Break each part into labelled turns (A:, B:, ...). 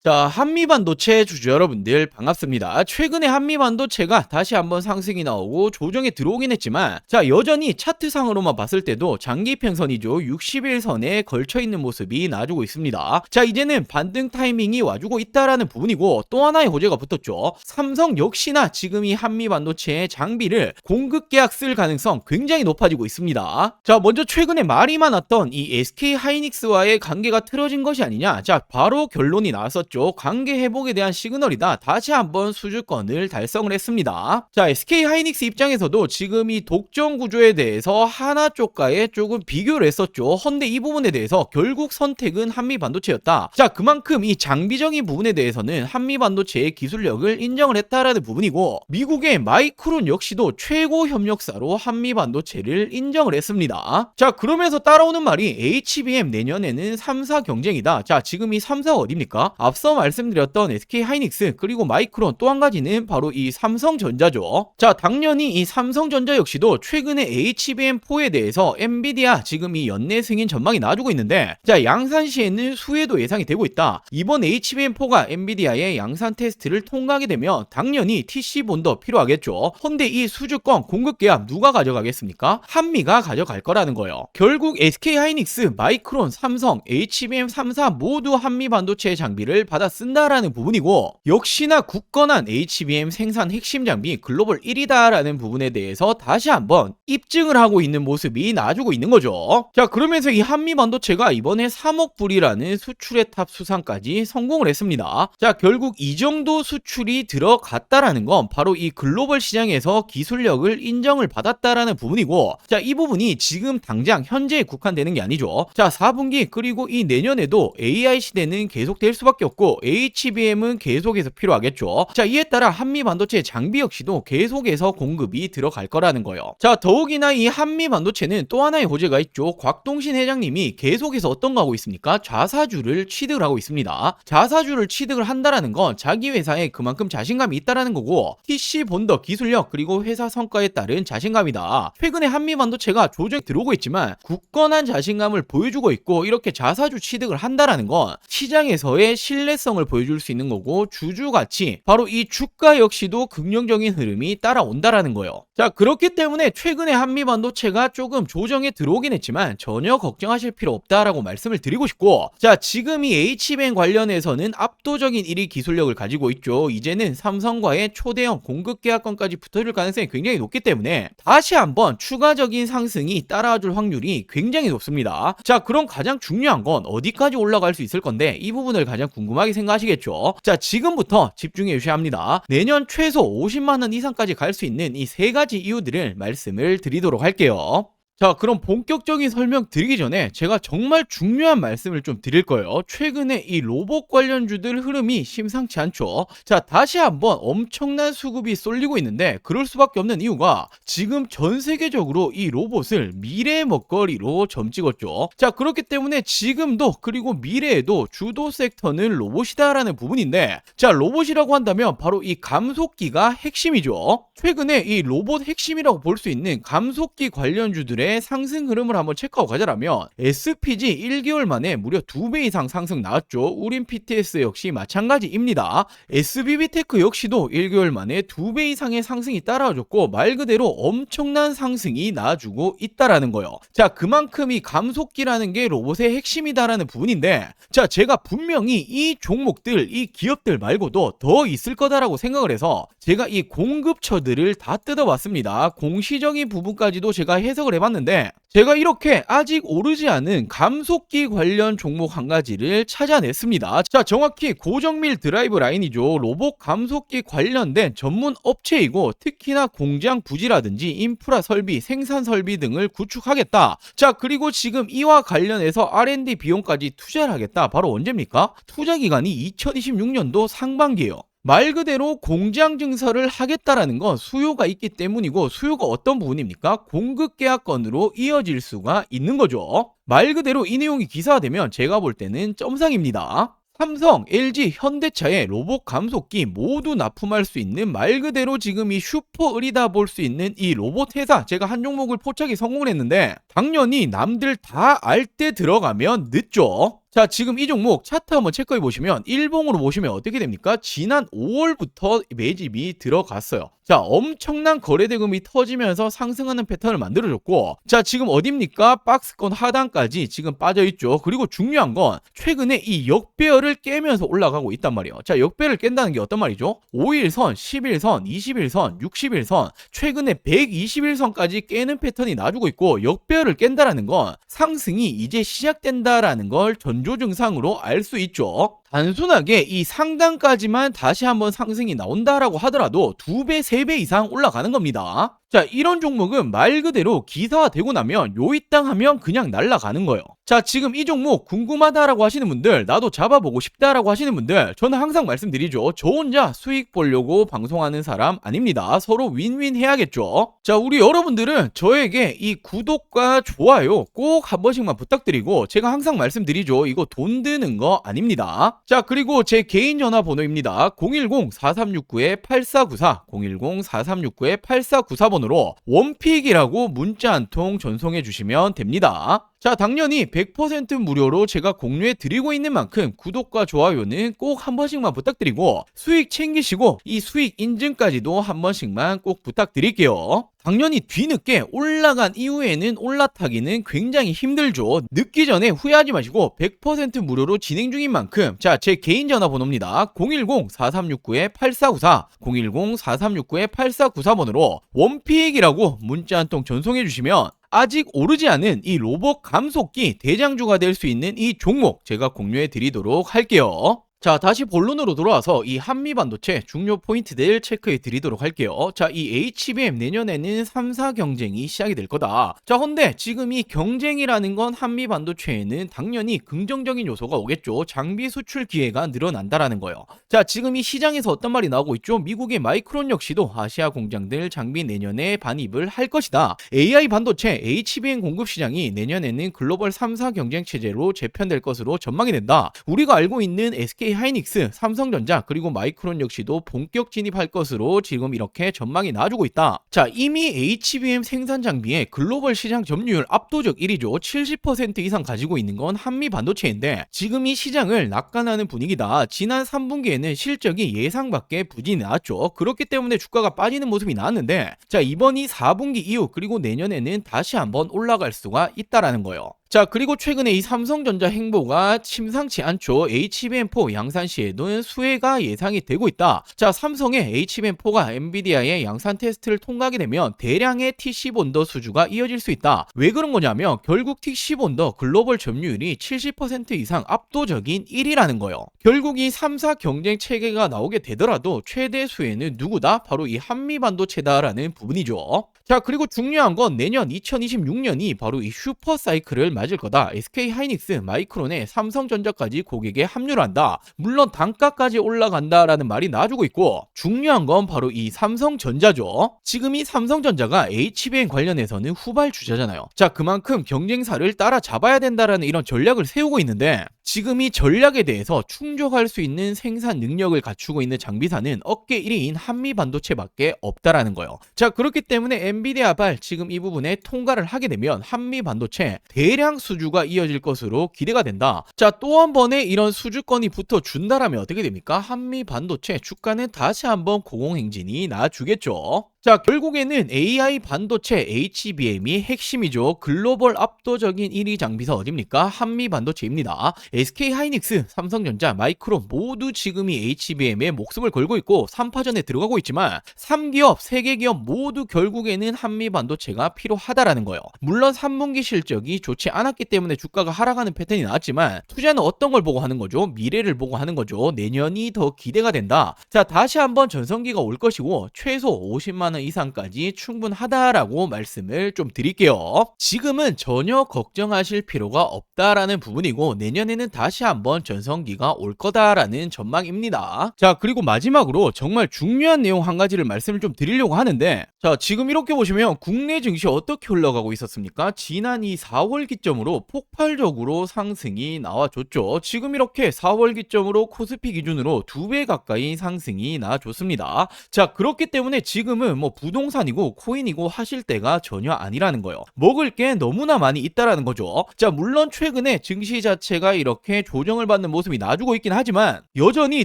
A: 자, 한미반도체 주주 여러분들 반갑습니다. 최근에 한미반도체가 다시 한번 상승이 나오고 조정에 들어오긴 했지만 자, 여전히 차트상으로만 봤을 때도 장기 평선이죠. 60일선에 걸쳐있는 모습이 나와주고 있습니다. 자, 이제는 반등 타이밍이 와주고 있다라는 부분이고 또 하나의 호재가 붙었죠. 삼성 역시나 지금 이 한미반도체의 장비를 공급 계약 쓸 가능성 굉장히 높아지고 있습니다. 자, 먼저 최근에 말이 많았던 이 SK하이닉스와의 관계가 틀어진 것이 아니냐. 자, 바로 결론이 나왔었죠. 관계 회복에 대한 시그널이다. 다시 한번 수주권을 달성을 했습니다. 자, SK하이닉스 입장에서도 지금 이 독점 구조에 대해서 하나 쪽과의 조금 비교를 했었죠. 헌데 이 부분에 대해서 결국 선택은 한미반도체였다. 자, 그만큼 이 장비적인 부분에 대해서는 한미반도체의 기술력을 인정을 했다라는 부분이고 미국의 마이크론 역시도 최고 협력사로 한미반도체를 인정을 했습니다. 자, 그러면서 따라오는 말이 HBM 내년에는 3사 경쟁이다. 자, 지금 이 3사가 어딥니까? 앞서 말씀드렸던 SK하이닉스 그리고 마이크론 또 한 가지는 바로 이 삼성전자죠. 자, 당연히 이 삼성전자 역시도 최근에 HBM4에 대해서 엔비디아 지금 이 연내 승인 전망이 나와주고 있는데 자, 양산시에는 수혜도 예상이 되고 있다. 이번 HBM4가 엔비디아의 양산 테스트를 통과하게 되면 당연히 TC본도 필요하겠죠. 헌데 이 수주권 공급 계약 누가 가져가겠습니까? 한미가 가져갈 거라는 거예요. 결국 SK하이닉스, 마이크론, 삼성, HBM 3사 모두 한미 반도체 장비를 받아 쓴다라는 부분이고 역시나 굳건한 HBM 생산 핵심 장비 글로벌 1위다라는 부분에 대해서 다시 한번 입증을 하고 있는 모습이 나와주고 있는 거죠. 자, 그러면서 이 한미 반도체가 이번에 3억 불이라는 수출의 탑 수상까지 성공을 했습니다. 자, 결국 이 정도 수출이 들어갔다라는 건 바로 이 글로벌 시장에서 기술력을 인정을 받았다라는 부분이고 자, 이 부분이 지금 당장 현재에 국한되는 게 아니죠. 자, 4분기 그리고 이 내년에도 AI 시대는 계속될 수밖에 없고 HBM은 계속해서 필요하겠죠. 자, 이에 따라 한미 반도체 장비 역시도 계속해서 공급이 들어갈 거라는 거예요. 자, 더욱이나 이 한미 반도체는 또 하나의 호재가 있죠. 곽동신 회장님이 계속해서 어떤 거 하고 있습니까? 자사주를 취득을 하고 있습니다. 자사주를 취득을 한다라는 건 자기 회사에 그만큼 자신감이 있다라는 거고 TC 본더 기술력 그리고 회사 성과에 따른 자신감이다. 최근에 한미 반도체가 조정이 들어오고 있지만 굳건한 자신감을 보여주고 있고 이렇게 자사주 취득을 한다라는 건 시장에서의 신뢰성을 보여줄 수 있는 거고 주주가치 바로 이 주가 역시도 긍정적인 흐름이 따라온다라는 거예요. 자, 그렇기 때문에 최근에 한미 반도체가 조금 조정에 들어오긴 했지만 전혀 걱정하실 필요 없다라고 말씀을 드리고 싶고 자, 지금 이 HBM 관련해서는 압도적인 1위 기술력을 가지고 있죠. 이제는 삼성과의 초대형 공급 계약권까지 붙어줄 가능성이 굉장히 높기 때문에 다시 한번 추가적인 상승이 따라와줄 확률이 굉장히 높습니다. 자, 그럼 가장 중요한 건 어디까지 올라갈 수 있을 건데 이 부분을 가장 궁금하게 생각하시겠죠. 자, 지금부터 집중해 주셔야 합니다. 내년 최소 50만원 이상까지 갈 수 있는 이 세 가지 이유들을 말씀을 드리도록 할게요. 자, 그럼 본격적인 설명 드리기 전에 제가 정말 중요한 말씀을 좀 드릴 거예요. 최근에 이 로봇 관련주들 흐름이 심상치 않죠. 자, 다시 한번 엄청난 수급이 쏠리고 있는데 그럴 수밖에 없는 이유가 지금 전 세계적으로 이 로봇을 미래의 먹거리로 점찍었죠. 자, 그렇기 때문에 지금도 그리고 미래에도 주도 섹터는 로봇이다라는 부분인데 자, 로봇이라고 한다면 바로 이 감속기가 핵심이죠. 최근에 이 로봇 핵심이라고 볼 수 있는 감속기 관련주들의 상승 흐름을 한번 체크하고 가자라면 SPG 1개월 만에 무려 2배 이상 상승 나왔죠. 우린 PTS 역시 마찬가지입니다. SBB테크 역시도 1개월 만에 2배 이상의 상승이 따라와줬고 말 그대로 엄청난 상승이 나와주고 있다라는 거예요. 자, 그만큼 이 감속기라는 게 로봇의 핵심이다라는 부분인데 자, 제가 분명히 이 종목들, 이 기업들 말고도 더 있을 거다라고 생각을 해서 제가 이 공급처들을 다 뜯어봤습니다. 공시적인 부분까지도 제가 해석을 해봤는데 제가 이렇게 아직 오르지 않은 감속기 관련 종목 한 가지를 찾아냈습니다. 자, 정확히 고정밀 드라이브 라인이죠. 로봇 감속기 관련된 전문 업체이고 특히나 공장 부지라든지 인프라 설비, 생산 설비 등을 구축하겠다. 자, 그리고 지금 이와 관련해서 R&D 비용까지 투자를 하겠다. 바로 언제입니까? 투자 기간이 2026년도 상반기예요. 말 그대로 공장 증설을 하겠다라는 건 수요가 있기 때문이고 수요가 어떤 부분입니까? 공급 계약건으로 이어질 수가 있는 거죠. 말 그대로 이 내용이 기사화되면 제가 볼 때는 점상입니다. 삼성, LG, 현대차의 로봇 감속기 모두 납품할 수 있는 말 그대로 지금 이 슈퍼을이다 볼 수 있는 이 로봇 회사 제가 한 종목을 포착이 성공을 했는데 당연히 남들 다 알 때 들어가면 늦죠. 자, 지금 이 종목 차트 한번 체크해 보시면 일봉으로 보시면 어떻게 됩니까? 지난 5월부터 매집이 들어갔어요. 자, 엄청난 거래 대금이 터지면서 상승하는 패턴을 만들어줬고, 자, 지금 어딥니까? 박스권 하단까지 지금 빠져있죠. 그리고 중요한 건 최근에 이 역배열을 깨면서 올라가고 있단 말이에요. 자, 역배를 깬다는 게 어떤 말이죠? 5일선, 10일선, 20일선, 60일선, 최근에 120일선까지 깨는 패턴이 나주고 있고, 역배열을 깬다라는 건 상승이 이제 시작된다라는 걸 전조 증상으로 알 수 있죠. 단순하게 이 상단까지만 다시 한번 상승이 나온다라고 하더라도 2배, 3배 이상 올라가는 겁니다. 자, 이런 종목은 말 그대로 기사화되고 나면 요이땅 하면 그냥 날아가는 거예요. 자, 지금 이 종목 궁금하다라고 하시는 분들, 나도 잡아보고 싶다라고 하시는 분들, 저는 항상 말씀드리죠. 저 혼자 수익 보려고 방송하는 사람 아닙니다. 서로 윈윈 해야겠죠. 자, 우리 여러분들은 저에게 이 구독과 좋아요 꼭 한 번씩만 부탁드리고, 제가 항상 말씀드리죠. 이거 돈 드는 거 아닙니다. 자, 그리고 제 개인 전화번호입니다. 010-4369-8494, 010-4369-8494번으로 원픽이라고 문자 한 통 전송해 주시면 됩니다. 자, 당연히 100% 무료로 제가 공유해 드리고 있는 만큼 구독과 좋아요는 꼭 한 번씩만 부탁드리고, 수익 챙기시고 이 수익 인증까지도 한 번씩만 꼭 부탁드릴게요. 당연히 뒤늦게 올라간 이후에는 올라타기는 굉장히 힘들죠. 늦기 전에 후회하지 마시고 100% 무료로 진행 중인 만큼, 자, 제 개인 전화번호입니다. 010-4369-8494, 010-4369-8494번으로 원픽이라고 문자 한 통 전송해 주시면 아직 오르지 않은 이 로봇 감속기 대장주가 될 수 있는 이 종목 제가 공유해 드리도록 할게요. 자, 다시 본론으로 돌아와서 이 한미반도체 중요 포인트들 체크해 드리도록 할게요. 자, 이 HBM 내년에는 3사 경쟁이 시작이 될 거다. 자, 근데 지금 이 경쟁이라는 건 한미반도체에는 당연히 긍정적인 요소가 오겠죠. 장비 수출 기회가 늘어난다라는 거예요. 자, 지금 이 시장에서 어떤 말이 나오고 있죠? 미국의 마이크론 역시도 아시아 공장들 장비 내년에 반입을 할 것이다. AI 반도체 HBM 공급 시장이 내년에는 글로벌 3사 경쟁 체제로 재편될 것으로 전망이 된다. 우리가 알고 있는 SK 하이닉스, 삼성전자, 그리고 마이크론 역시도 본격 진입할 것으로 지금 이렇게 전망이 나와주고 있다. 자, 이미 HBM 생산 장비의 글로벌 시장 점유율 압도적 1위죠. 70% 이상 가지고 있는 건 한미 반도체인데, 지금 이 시장을 낙관하는 분위기다. 지난 3분기에는 실적이 예상 밖의 부진이 나왔죠. 그렇기 때문에 주가가 빠지는 모습이 나왔는데, 자, 이번이 4분기 이후 그리고 내년에는 다시 한번 올라갈 수가 있다라는 거예요. 자, 그리고 최근에 이 삼성전자 행보가 심상치 않죠. HBM4 양산시에도 수혜가 예상이 되고 있다. 자, 삼성의 HBM4가 엔비디아의 양산 테스트를 통과하게 되면 대량의 TC 본더 수주가 이어질 수 있다. 왜 그런 거냐면 결국 TC 본더 글로벌 점유율이 70% 이상 압도적인 1위라는 거예요. 결국 이 3사 경쟁 체계가 나오게 되더라도 최대 수혜는 누구다? 바로 이 한미반도체다라는 부분이죠. 자, 그리고 중요한 건 내년 2026년이 바로 이 슈퍼 사이클을 맞을 거다. SK 하이닉스, 마이크론에 삼성전자까지 고객에 합류를 한다. 물론 단가까지 올라간다라는 말이 나와주고 있고, 중요한 건 바로 이 삼성전자죠. 지금 이 삼성전자가 HBM 관련해서는 후발주자잖아요. 자, 그만큼 경쟁사를 따라잡아야 된다라는 이런 전략을 세우고 있는데, 지금 이 전략에 대해서 충족할 수 있는 생산 능력을 갖추고 있는 장비사는 업계 1위인 한미반도체밖에 없다라는 거예요. 자, 그렇기 때문에 엔비디아발 지금 이 부분에 통과를 하게 되면 한미반도체 대량 수주가 이어질 것으로 기대가 된다. 자, 또 한 번의 이런 수주권이 붙어준다라면 어떻게 됩니까? 한미반도체 주가는 다시 한번 고공행진이 나와주겠죠. 자, 결국에는 AI 반도체 HBM이 핵심이죠. 글로벌 압도적인 1위 장비사 어딥니까? 한미 반도체입니다. SK 하이닉스, 삼성전자, 마이크론 모두 지금 이 HBM에 목숨을 걸고 있고 3파전에 들어가고 있지만 3기업, 3개 기업 모두 결국에는 한미 반도체가 필요하다라는 거예요. 물론 3분기 실적이 좋지 않았기 때문에 주가가 하락하는 패턴이 나왔지만 투자는 어떤 걸 보고 하는 거죠? 미래를 보고 하는 거죠. 내년이 더 기대가 된다. 자, 다시 한번 전성기가 올 것이고 최소 50만 원 이상까지 충분하다라고 말씀을 좀 드릴게요. 지금은 전혀 걱정하실 필요가 없다라는 부분이고 내년에는 다시 한번 전성기가 올 거다라는 전망입니다. 자, 그리고 마지막으로 정말 중요한 내용 한 가지를 말씀을 좀 드리려고 하는데, 자, 지금 이렇게 보시면 국내 증시 어떻게 흘러가고 있었습니까? 지난 이 4월 기점으로 폭발적으로 상승이 나와줬죠. 지금 이렇게 4월 기점으로 코스피 기준으로 2배 가까이 상승이 나와줬습니다. 자, 그렇기 때문에 지금은 뭐 부동산이고 코인이고 하실 때가 전혀 아니라는 거예요. 먹을 게 너무나 많이 있다라는 거죠. 자, 물론 최근에 증시 자체가 이렇게 조정을 받는 모습이 나주고 있긴 하지만 여전히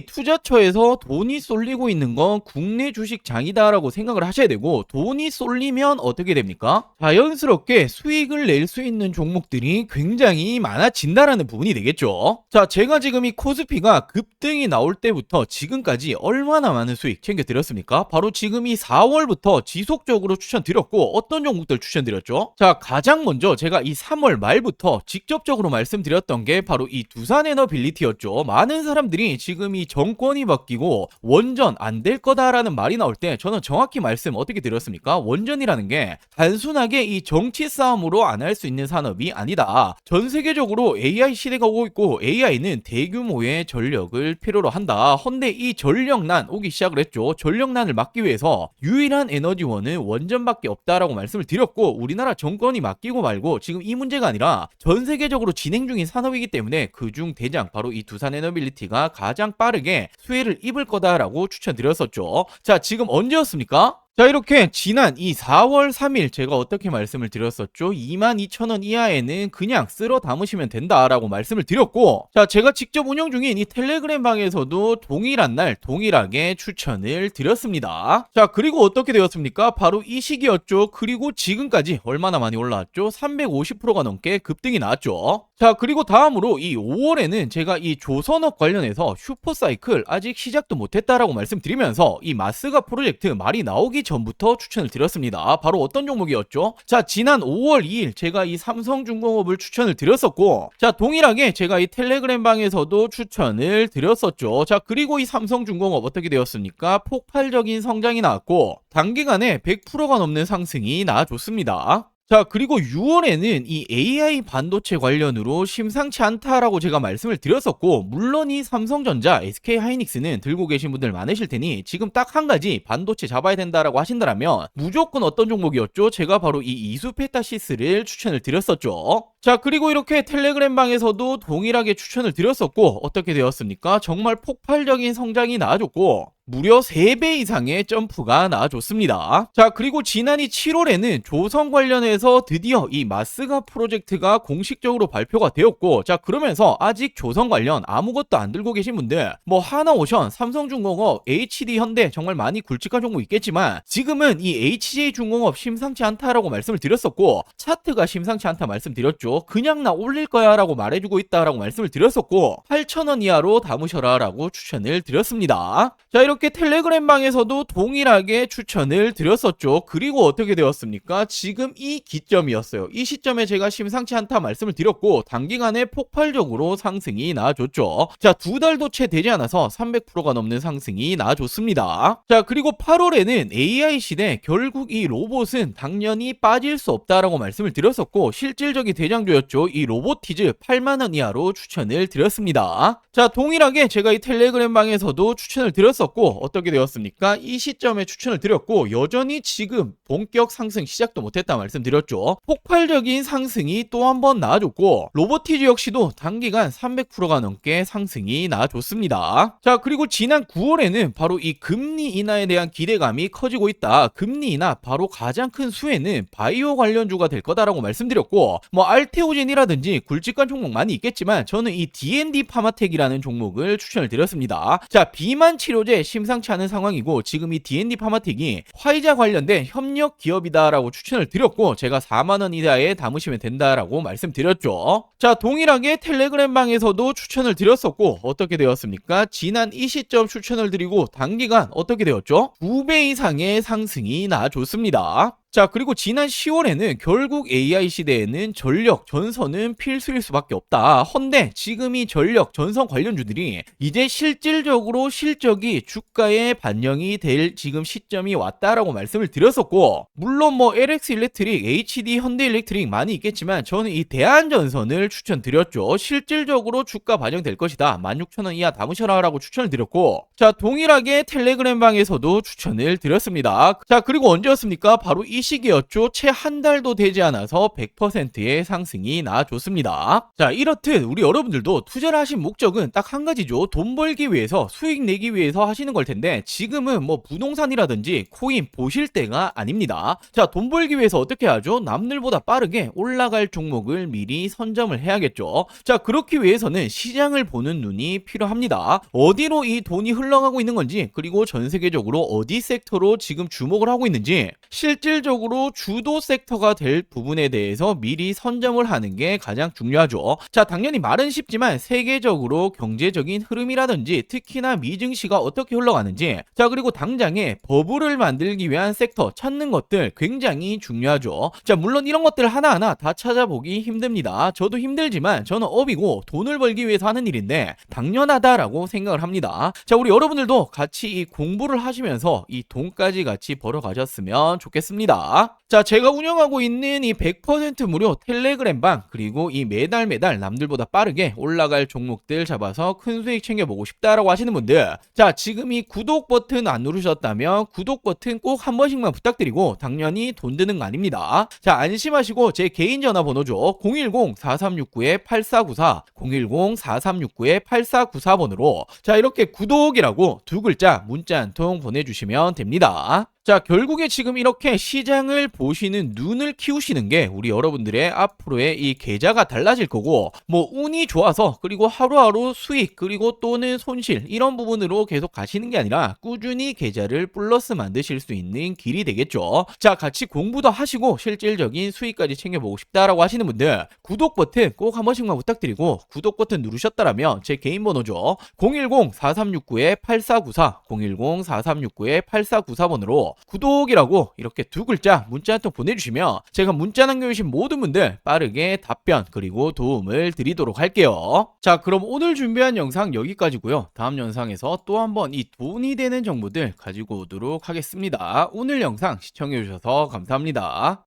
A: 투자처에서 돈이 쏠리고 있는 건 국내 주식장이다라고 생각을 하셔야 되고, 돈이 쏠리면 어떻게 됩니까? 자연스럽게 수익을 낼 수 있는 종목들이 굉장히 많아진다라는 부분이 되겠죠. 자, 제가 지금 이 코스피가 급등이 나올 때부터 지금까지 얼마나 많은 수익 챙겨드렸습니까? 바로 지금 이 4월부터 지속적으로 추천드렸고, 어떤 종목들 추천드렸죠? 자, 가장 먼저 제가 이 3월 말부터 직접적으로 말씀드렸던 게 바로 이 두산에너빌리티였죠. 많은 사람들이 지금 이 정권이 바뀌고 원전 안 될 거다라는 말이 나올 때 저는 정확히 말씀 어떻게 드렸습니까? 원전이라는 게 단순하게 이 정치 싸움으로 안 할 수 있는 산업이 아니다. 전 세계적으로 AI 시대가 오고 있고 AI는 대규모의 전력을 필요로 한다. 헌데 이 전력난 오기 시작을 했죠. 전력난을 막기 위해서 유일한 에너지원은 원전밖에 없다라고 말씀을 드렸고, 우리나라 정권이 맡기고 말고 지금 이 문제가 아니라 전 세계적으로 진행 중인 산업이기 때문에 그중 대장 바로 이 두산에너빌리티가 가장 빠르게 수혜를 입을 거다라고 추천드렸었죠. 자, 지금 언제였습니까? 자, 이렇게 지난 이 4월 3일 제가 어떻게 말씀을 드렸었죠? 22,000원 이하에는 그냥 쓸어 담으시면 된다라고 말씀을 드렸고, 자, 제가 직접 운영 중인 이 텔레그램 방에서도 동일한 날 동일하게 추천을 드렸습니다. 자, 그리고 어떻게 되었습니까? 바로 이 시기였죠. 그리고 지금까지 얼마나 많이 올라왔죠? 350%가 넘게 급등이 나왔죠. 자, 그리고 다음으로 이 5월에는 제가 이 조선업 관련해서 슈퍼사이클 아직 시작도 못했다라고 말씀드리면서 이 마스가 프로젝트 말이 나오기 전부터 추천을 드렸습니다. 바로 어떤 종목이었죠? 자, 지난 5월 2일 제가 이 삼성중공업을 추천을 드렸었고, 자, 동일하게 제가 이 텔레그램 방에서도 추천을 드렸었죠. 자, 그리고 이 삼성중공업 어떻게 되었습니까? 폭발적인 성장이 나왔고 단기간에 100%가 넘는 상승이 나와줬습니다. 자, 그리고 6월에는 이 AI 반도체 관련으로 심상치 않다라고 제가 말씀을 드렸었고, 물론 이 삼성전자, SK하이닉스는 들고 계신 분들 많으실 테니 지금 딱 한 가지 반도체 잡아야 된다라고 하신다면 무조건 어떤 종목이었죠? 제가 바로 이 이수페타시스를 추천을 드렸었죠. 자, 그리고 이렇게 텔레그램 방에서도 동일하게 추천을 드렸었고, 어떻게 되었습니까? 정말 폭발적인 성장이 나와줬고 무려 3배 이상의 점프가 나와줬습니다. 자, 그리고 지난해 7월에는 조선 관련해서 드디어 이 마스가 프로젝트가 공식적으로 발표가 되었고, 자, 그러면서 아직 조선 관련 아무것도 안 들고 계신 분들 뭐 하나오션, 삼성중공업, HD현대 정말 많이 굵직한 종목 있겠지만 지금은 이 HJ중공업 심상치 않다라고 말씀을 드렸었고, 차트가 심상치 않다 말씀드렸죠. 그냥 나 올릴 거야 라고 말해주고 있다라고 말씀을 드렸었고 8,000원 이하로 담으셔라 라고 추천을 드렸습니다. 자, 이렇게 텔레그램 방에서도 동일하게 추천을 드렸었죠. 그리고 어떻게 되었습니까? 지금 이 기점이었어요. 이 시점에 제가 심상치 않다 말씀을 드렸고 단기간에 폭발적으로 상승이 나와줬죠. 자, 2달도 채 되지 않아서 300%가 넘는 상승이 나와줬습니다. 자, 그리고 8월에는 AI 시대 결국 이 로봇은 당연히 빠질 수 없다라고 말씀을 드렸었고 실질적인 대장주였죠. 이 로보티즈 8만원 이하로 추천을 드렸습니다. 자, 동일하게 제가 이 텔레그램 방에서도 추천을 드렸었고 어떻게 되었습니까? 이 시점에 추천을 드렸고 여전히 지금 본격 상승 시작도 못했다 말씀드렸죠. 폭발적인 상승이 또 한 번 나와줬고 로보티즈 역시도 단기간 300%가 넘게 상승이 나와줬습니다. 자, 그리고 지난 9월에는 바로 이 금리 인하에 대한 기대감이 커지고 있다. 금리 인하 바로 가장 큰 수혜는 바이오 관련주가 될 거다라고 말씀드렸고 뭐 알테오젠이라든지 굵직한 종목 많이 있겠지만 저는 이 D&D 파마텍이라는 종목을 추천을 드렸습니다. 자, 비만 치료제 심상치 않은 상황이고 지금 이 D&D 파마텍이 화이자 관련된 협력 기업이다라고 추천을 드렸고 제가 4만원 이하에 담으시면 된다라고 말씀드렸죠. 자, 동일하게 텔레그램 방에서도 추천을 드렸었고 어떻게 되었습니까? 지난 이 시점 추천을 드리고 단기간 어떻게 되었죠? 2배 이상의 상승이 나와줬습니다. 자, 그리고 지난 10월에는 결국 AI 시대에는 전력, 전선은 필수일 수밖에 없다. 헌데 지금 이 전력, 전선 관련주들이 이제 실질적으로 실적이 주가에 반영이 될 지금 시점이 왔다라고 말씀을 드렸었고 물론 뭐 LX 일렉트릭, HD 현대 일렉트릭 많이 있겠지만 저는 이 대한전선을 추천드렸죠. 실질적으로 주가 반영될 것이다. 16,000원 이하 담으셔라 라고 추천을 드렸고 자, 동일하게 텔레그램 방에서도 추천을 드렸습니다. 자, 그리고 언제였습니까? 바로 이 시기였죠. 채 한 달도 되지 않아서 100%의 상승이 나와줬습니다. 자, 이렇듯 우리 여러분들도 투자를 하신 목적은 딱 한 가지죠. 돈 벌기 위해서, 수익 내기 위해서 하시는 걸 텐데 지금은 뭐 부동산이라든지 코인 보실 때가 아닙니다. 자, 돈 벌기 위해서 어떻게 하죠? 남들보다 빠르게 올라갈 종목을 미리 선점을 해야겠죠. 자, 그렇기 위해서는 시장을 보는 눈이 필요합니다. 어디로 이 돈이 흘러가고 있는 건지, 그리고 전 세계적으로 어디 섹터로 지금 주목을 하고 있는지, 실질적으로 주도 섹터가 될 부분에 대해서 미리 선점을 하는 게 가장 중요하죠. 자, 당연히 말은 쉽지만 세계적으로 경제적인 흐름이라든지 특히나 미증시가 어떻게 흘러가는지, 자, 그리고 당장에 버블을 만들기 위한 섹터 찾는 것들 굉장히 중요하죠. 자, 물론 이런 것들 하나하나 다 찾아보기 힘듭니다. 저도 힘들지만 저는 업이고 돈을 벌기 위해서 하는 일인데 당연하다라고 생각을 합니다. 자, 우리 여러분들도 같이 이 공부를 하시면서 이 돈까지 같이 벌어가셨으면 좋겠습니다. 자, 제가 운영하고 있는 이 100% 무료 텔레그램방, 그리고 이 매달 남들보다 빠르게 올라갈 종목들 잡아서 큰 수익 챙겨보고 싶다라고 하시는 분들, 자, 지금 이 구독 버튼 안 누르셨다면 구독 버튼 꼭 한 번씩만 부탁드리고, 당연히 돈 드는 거 아닙니다. 자, 안심하시고 제 개인 전화번호죠. 010-4369-8494, 010-4369-8494번으로 자, 이렇게 구독이라고 두 글자 문자 한 통 보내주시면 됩니다. 자, 결국에 지금 이렇게 시장을 보시는 눈을 키우시는 게 우리 여러분들의 앞으로의 이 계좌가 달라질 거고, 뭐 운이 좋아서 그리고 하루하루 수익 그리고 또는 손실 이런 부분으로 계속 가시는 게 아니라 꾸준히 계좌를 플러스 만드실 수 있는 길이 되겠죠. 자, 같이 공부도 하시고 실질적인 수익까지 챙겨보고 싶다라고 하시는 분들, 구독 버튼 꼭 한 번씩만 부탁드리고, 구독 버튼 누르셨다라면 제 개인 번호죠. 010-4369-8494, 010-4369-8494번으로 구독이라고 이렇게 두 글자 문자 한 통 보내주시면 제가 문자 남겨주신 모든 분들 빠르게 답변 그리고 도움을 드리도록 할게요. 자, 그럼 오늘 준비한 영상 여기까지고요. 다음 영상에서 또 한번 이 돈이 되는 정보들 가지고 오도록 하겠습니다. 오늘 영상 시청해주셔서 감사합니다.